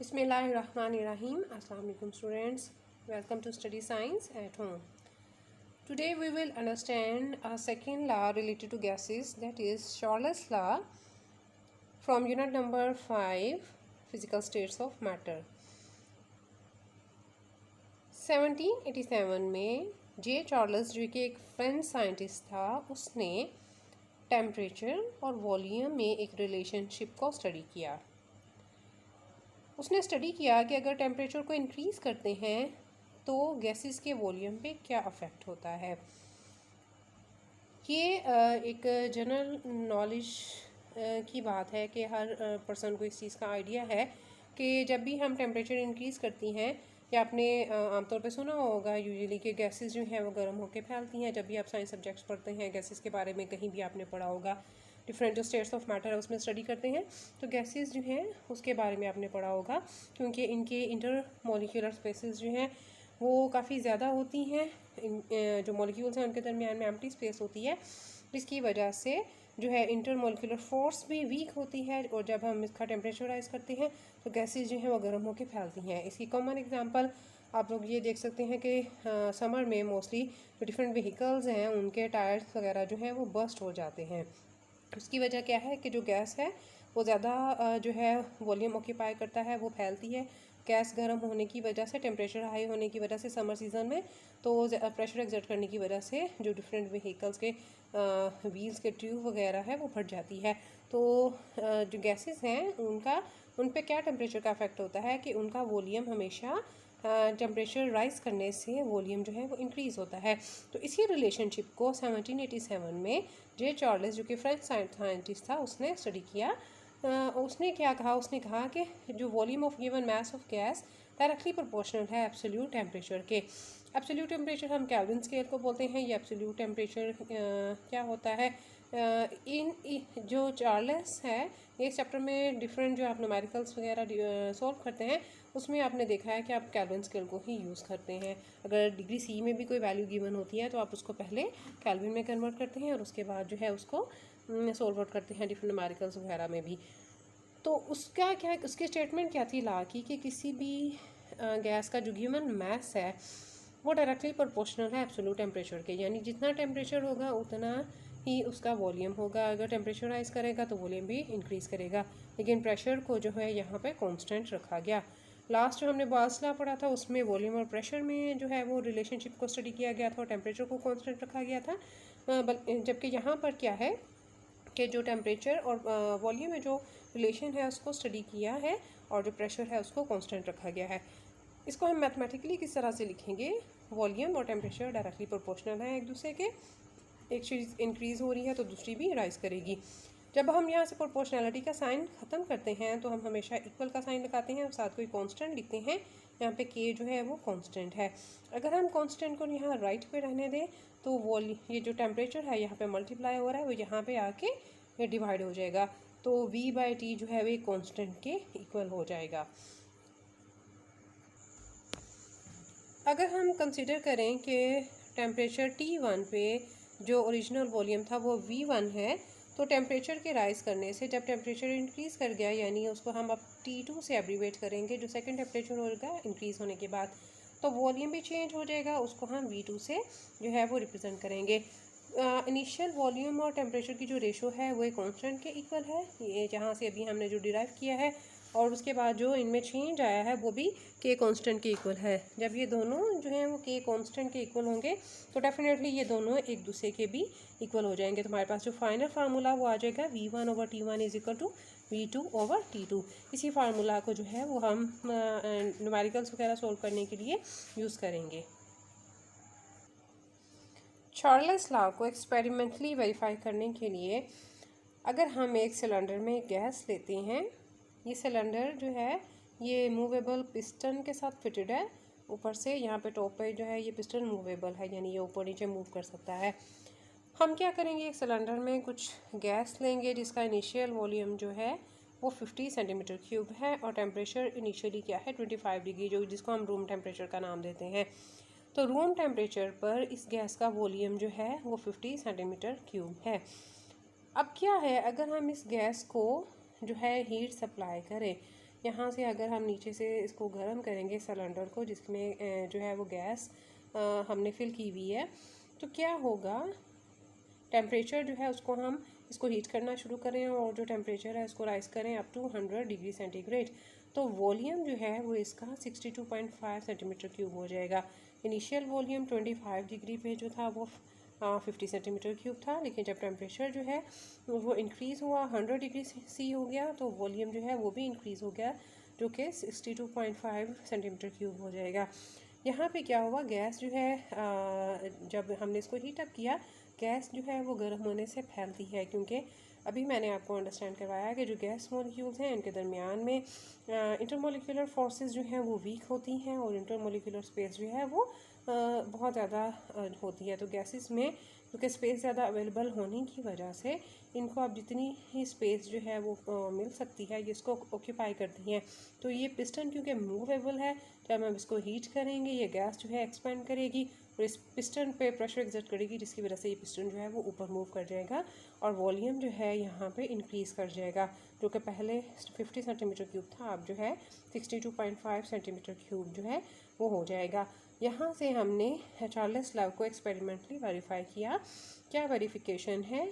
Bismillahirrahmanirrahim. Assalamu alaikum students. Welcome to study science at home. Today we will understand a second law related to gases, that is Charles law, from unit number 5 physical states of matter. 1787 में जे Charles जो कि एक French scientist था, उसने temperature और volume में एक relationship को स्टडी किया। उसने स्टडी किया कि अगर टेम्परेचर को इंक्रीज़ करते हैं तो गैसेस के वॉल्यूम पे क्या अफेक्ट होता है। ये एक जनरल नॉलेज की बात है कि हर पर्सन को इस चीज़ का आइडिया है कि जब भी हम टेम्परेचर इंक्रीज़ करती हैं, या आपने आमतौर पे सुना होगा यूजुअली कि गैसेस जो हैं वो गर्म होकर फैलती हैं। जब भी आप साइंस सब्जेक्ट्स पढ़ते हैं, गैसेस के बारे में कहीं भी आपने पढ़ा होगा, डिफरेंट जो स्टेट्स ऑफ मैटर है उसमें स्टडी करते हैं, तो गैसेस जो हैं उसके बारे में आपने पढ़ा होगा, क्योंकि इनके इंटर मॉलिक्यूलर स्पेसेस जो हैं वो काफ़ी ज़्यादा होती हैं। जो मॉलिक्यूल्स हैं उनके दरमियान में एम्प्टी स्पेस होती है, जिसकी वजह से जो है इंटर मॉलिक्यूलर फोर्स भी वीक होती है, और जब हम इसका टेम्परेचर राइज करते हैं तो गैसेस जो हैं वो गर्म होकर फैलती हैं। इसकी कॉमन एग्जांपल आप लोग ये देख सकते हैं कि समर में मोस्टली जो डिफरेंट व्हीकल्स हैं उनके टायर्स वगैरह जो हैं वो बर्स्ट हो जाते हैं। उसकी वजह क्या है कि जो गैस है वो ज़्यादा जो है वॉल्यूम ऑक्यूपाई करता है, वो फैलती है। गैस गर्म होने की वजह से, टेम्परेचर हाई होने की वजह से समर सीज़न में, तो प्रेशर एक्सर्ट करने की वजह से जो डिफरेंट व्हीकल्स के व्हील्स के ट्यूब वगैरह है वो फट जाती है। तो जो गैसेस हैं उन पे क्या टेम्परेचर का इफेक्ट होता है कि उनका वॉल्यूम हमेशा टेम्परेचर राइज करने से वॉल्यूम जो है वो इंक्रीज़ होता है। तो इसी रिलेशनशिप को 1787 में जे चार्ल्स जो कि फ्रेंच साइंटिस्ट था उसने स्टडी किया। उसने क्या कहा, उसने कहा कि जो volume of given mass of gas directly proportional है एब्सोल्यूट टेम्परेचर के। एब्सोल्यूट टेम्परेचर हम केल्विन स्केल को बोलते हैं। ये एब्सोल्यूट टेम्परेचर क्या होता है, जो चार्ल्स है इस चैप्टर में डिफरेंट जो आप न्यूमेरिकल्स वगैरह सॉल्व करते हैं उसमें आपने देखा है कि आप केल्विन स्केल को ही यूज़ करते हैं। अगर डिग्री सी में भी कोई वैल्यू गिवन होती है तो आप उसको पहले केल्विन में कन्वर्ट करते हैं और उसके बाद जो है उसको सॉल्व आउट करते हैं डिफरेंट न्यूमेरिकल्स वगैरह में भी। तो उसका क्या, उसकी स्टेटमेंट क्या थी ला की कि किसी भी गैस का जो गिवन मास है वो डायरेक्टली प्रोपोर्शनल है एब्सोल्यूट टेम्परेचर के, यानी जितना टेम्परेचर होगा उतना ही उसका वॉल्यूम होगा। अगर टेम्परेचर राइज करेगा तो वॉल्यूम भी इंक्रीज़ करेगा, लेकिन प्रेशर को जो है यहाँ पे कांस्टेंट रखा गया। लास्ट जो हमने बॉयल्स लॉ पढ़ा था उसमें वॉल्यूम और प्रेशर में जो है वो रिलेशनशिप को स्टडी किया गया था और टेम्परेचर को कांस्टेंट रखा गया था। जबकि यहाँ पर क्या है कि जो टेम्परेचर और वॉल्यूम में जो रिलेशन है उसको स्टडी किया है और जो प्रेशर है उसको कांस्टेंट रखा गया है। इसको हम मैथमेटिकली किस तरह से लिखेंगे, वॉल्यूम और टेम्परेचर डायरेक्टली प्रोपोर्शनल है एक दूसरे के, एक चीज़ इंक्रीज़ हो रही है तो दूसरी भी राइज करेगी। जब हम यहाँ से प्रोपोर्शनैलिटी का साइन ख़त्म करते हैं तो हम हमेशा इक्वल का साइन लगाते हैं और साथ कोई कांस्टेंट लिखते हैं। यहाँ पे के जो है वो कांस्टेंट है। अगर हम कांस्टेंट को यहाँ राइट पे रहने दें तो ये जो टेम्परेचर है यहाँ पे मल्टीप्लाई हो रहा है वो यहाँ पे आके डिवाइड हो जाएगा, तो V/T जो है वो कांस्टेंट के इक्वल हो जाएगा। अगर हम कंसिडर करें कि टेम्परेचर T1 पे जो ओरिजिनल वॉल्यूम था वो V1 है, तो टेम्परेचर के राइज़ करने से जब टेम्परेचर इंक्रीज़ कर गया, यानी उसको हम अब T2 से एब्रीवेट करेंगे, जो सेकंड टेम्परेचर होगा इंक्रीज़ होने के बाद, तो वॉल्यूम भी चेंज हो जाएगा, उसको हम V2 से जो है वो रिप्रेजेंट करेंगे। इनिशियल वॉल्यूम और टेम्परेचर की जो रेशो है वो एक कांस्टेंट के इक्वल है, ये जहाँ से अभी हमने जो डिराइव किया है, और उसके बाद जो इनमें चेंज आया है वो भी के कांस्टेंट के इक्वल है। जब ये दोनों जो हैं वो के कांस्टेंट के इक्वल होंगे तो डेफिनेटली ये दोनों एक दूसरे के भी इक्वल हो जाएंगे। तो हमारे पास जो फाइनल फार्मूला वो आ जाएगा V1/T1 is equal to V2/T2। इसी फार्मूला को जो है वो हम न्यूमेरिकल्स वगैरह सोल्व करने के लिए यूज़ करेंगे। चार्ल्स लॉ को एक्सपेरिमेंटली वेरीफाई करने के लिए अगर हम एक सिलेंडर में गैस लेते हैं, ये सिलेंडर जो है ये मूवेबल पिस्टन के साथ फिटेड है, ऊपर से यहाँ पे टॉप पे जो है ये पिस्टन मूवेबल है, यानी ये ऊपर नीचे मूव कर सकता है। हम क्या करेंगे, एक सिलेंडर में कुछ गैस लेंगे जिसका इनिशियल वॉल्यूम जो है वो 50 सेंटीमीटर क्यूब है और टेम्परेचर इनिशियली क्या है 25 डिग्री, जो जिसको हम रूम टेम्परेचर का नाम देते हैं। तो रूम टेम्परेचर पर इस गैस का वॉल्यूम जो है वो 50 सेंटीमीटर क्यूब है। अब क्या है, अगर हम इस गैस को जो है हीट सप्लाई करें, यहाँ से अगर हम नीचे से इसको गर्म करेंगे सिलेंडर को, जिसमें जो है वो गैस हमने फिल की हुई है, तो क्या होगा, टेम्परेचर जो है उसको हम इसको हीट करना शुरू करें और जो टेम्परेचर है उसको राइज़ करें अप टू 100 डिग्री सेंटीग्रेड, तो वॉल्यूम जो है वो इसका 62.5 सेंटीमीटर क्यूब हो जाएगा। इनिशियल वॉल्यूम 25 डिग्री पे जो था वो 50 सेंटीमीटर क्यूब था, लेकिन जब टेम्परेचर जो है वो इंक्रीज़ हुआ 100 डिग्री सी हो गया, तो वॉल्यूम जो है वो भी इंक्रीज़ हो गया, जो कि 62.5 सेंटीमीटर क्यूब हो जाएगा। यहाँ पे क्या हुआ, गैस जो है जब हमने इसको हीट अप किया, गैस जो है वो गर्म होने से फैलती है, क्योंकि अभी मैंने आपको अंडरस्टैंड करवाया कि जो गैस मॉलिक्यूल्स हैं इनके दरमियान में इंटरमोलिकुलर फोर्सेस जो हैं वो वीक होती हैं और इंटरमोलिकुलर स्पेस जो है वो बहुत ज़्यादा होती है। तो गैसेस में क्योंकि स्पेस ज़्यादा अवेलेबल होने की वजह से इनको अब जितनी ही स्पेस जो है वो मिल सकती है, ये इसको ऑक्यूपाई करती हैं। तो ये पिस्टन क्योंकि मूवेबल है, जब हम इसको हीट करेंगे ये गैस जो है एक्सपेंड करेगी और इस पिस्टन पे प्रेशर एक्सर्ट करेगी, जिसकी वजह से ये पिस्टन जो है वो ऊपर मूव कर जाएगा और वॉल्यूम जो है यहाँ पे इंक्रीज़ कर जाएगा, जो कि पहले 50 सेंटीमीटर क्यूब था, अब जो है 62.5 सेंटीमीटर क्यूब जो है वो हो जाएगा। यहाँ से हमने चार्ल्स लव को एक्सपेरिमेंटली वेरीफाई किया। क्या वेरिफिकेशन है,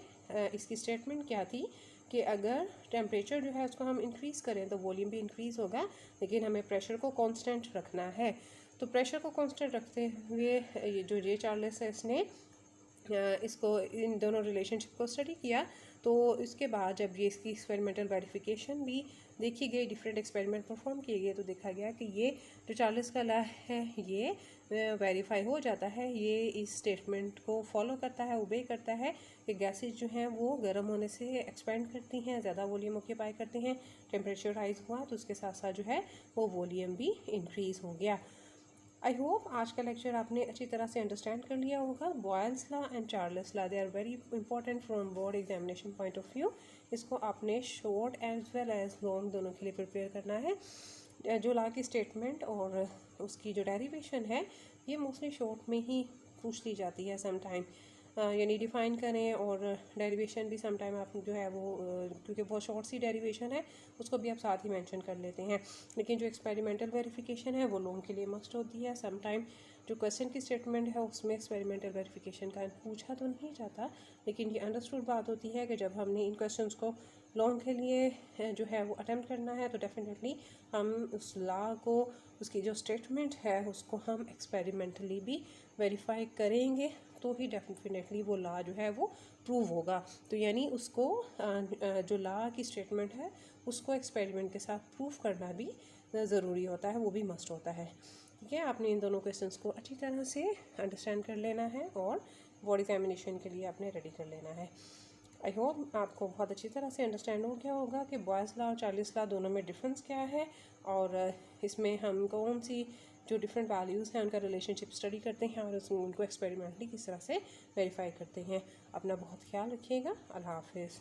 इसकी स्टेटमेंट क्या थी कि अगर टेम्परेचर जो है उसको हम इंक्रीज़ करें तो वॉल्यूम भी इंक्रीज़ होगा, लेकिन हमें प्रेशर को कांस्टेंट रखना है। तो प्रेशर को कांस्टेंट रखते हुए ये जो जे चार्ल्स है इसने इसको इन दोनों रिलेशनशिप को स्टडी किया। तो इसके बाद जब ये इसकी एक्सपेरिमेंटल वेरिफिकेशन भी देखी गई, डिफरेंट एक्सपेरिमेंट परफॉर्म किए गए, तो देखा गया कि ये जो चार्ल्स का लॉ है ये वेरीफाई हो जाता है, ये इस स्टेटमेंट को फॉलो करता है, ओबे करता है कि गैसेज जो हैं वो गर्म होने से एक्सपेंड करती हैं, ज़्यादा वॉल्यूम ऑक्यूपाई करती हैं, टेम्परेचर राइज हुआ तो उसके साथ साथ जो है वो वॉल्यूम भी इंक्रीज़ हो गया। आई होप आज का लेक्चर आपने अच्छी तरह से अंडरस्टैंड कर लिया होगा। Boyle's law and Charles law, they are very important from board examination point of view. इसको आपने short as well as long दोनों के लिए प्रिपेयर करना है। जो लॉ की स्टेटमेंट और उसकी जो डेरिवेशन है ये मोस्टली शॉर्ट में ही पूछ ली जाती है समटाइम, यानी डिफ़ाइन करें और डेरिवेशन भी समटाइम आप जो है वो क्योंकि बहुत शॉर्ट सी डेरिवेशन है उसको भी आप साथ ही मेंशन कर लेते हैं, लेकिन जो एक्सपेरिमेंटल वेरिफिकेशन है वो लोगों के लिए मस्ट होती है। समटाइम जो क्वेश्चन की स्टेटमेंट है उसमें एक्सपेरिमेंटल वेरिफिकेशन का पूछा तो नहीं जाता, लेकिन ये अंडरस्टूड बात होती है कि जब हमने इन क्वेश्चंस को लॉन्ग के लिए जो है वो अटेम्प्ट करना है तो डेफिनेटली हम उस लॉ को, उसकी जो स्टेटमेंट है उसको हम एक्सपेरिमेंटली भी वेरीफाई करेंगे, तो ही डेफिनेटली वो लॉ जो है वो प्रूव होगा। तो यानी उसको जो लॉ की स्टेटमेंट है उसको एक्सपेरिमेंट के साथ प्रूव करना भी ज़रूरी होता है, वो भी मस्ट होता है। ठीक है, आपने इन दोनों क्वेश्चंस को अच्छी तरह से अंडरस्टैंड कर लेना है और बोर्ड एग्जामिनेशन के लिए आपने रेडी कर लेना है। आई होप आपको बहुत अच्छी तरह से अंडरस्टैंड हो गया होगा कि बॉयज़ लॉ और चार्ल्स लॉ दोनों में डिफरेंस क्या है और इसमें हम कौन सी जो डिफरेंट वैल्यूज़ हैं उनका रिलेशनशिप स्टडी करते हैं और उनको एक्सपेरिमेंटली किस तरह से वेरीफाई करते हैं। अपना बहुत ख्याल रखिएगा। अल्लाह हाफिज़।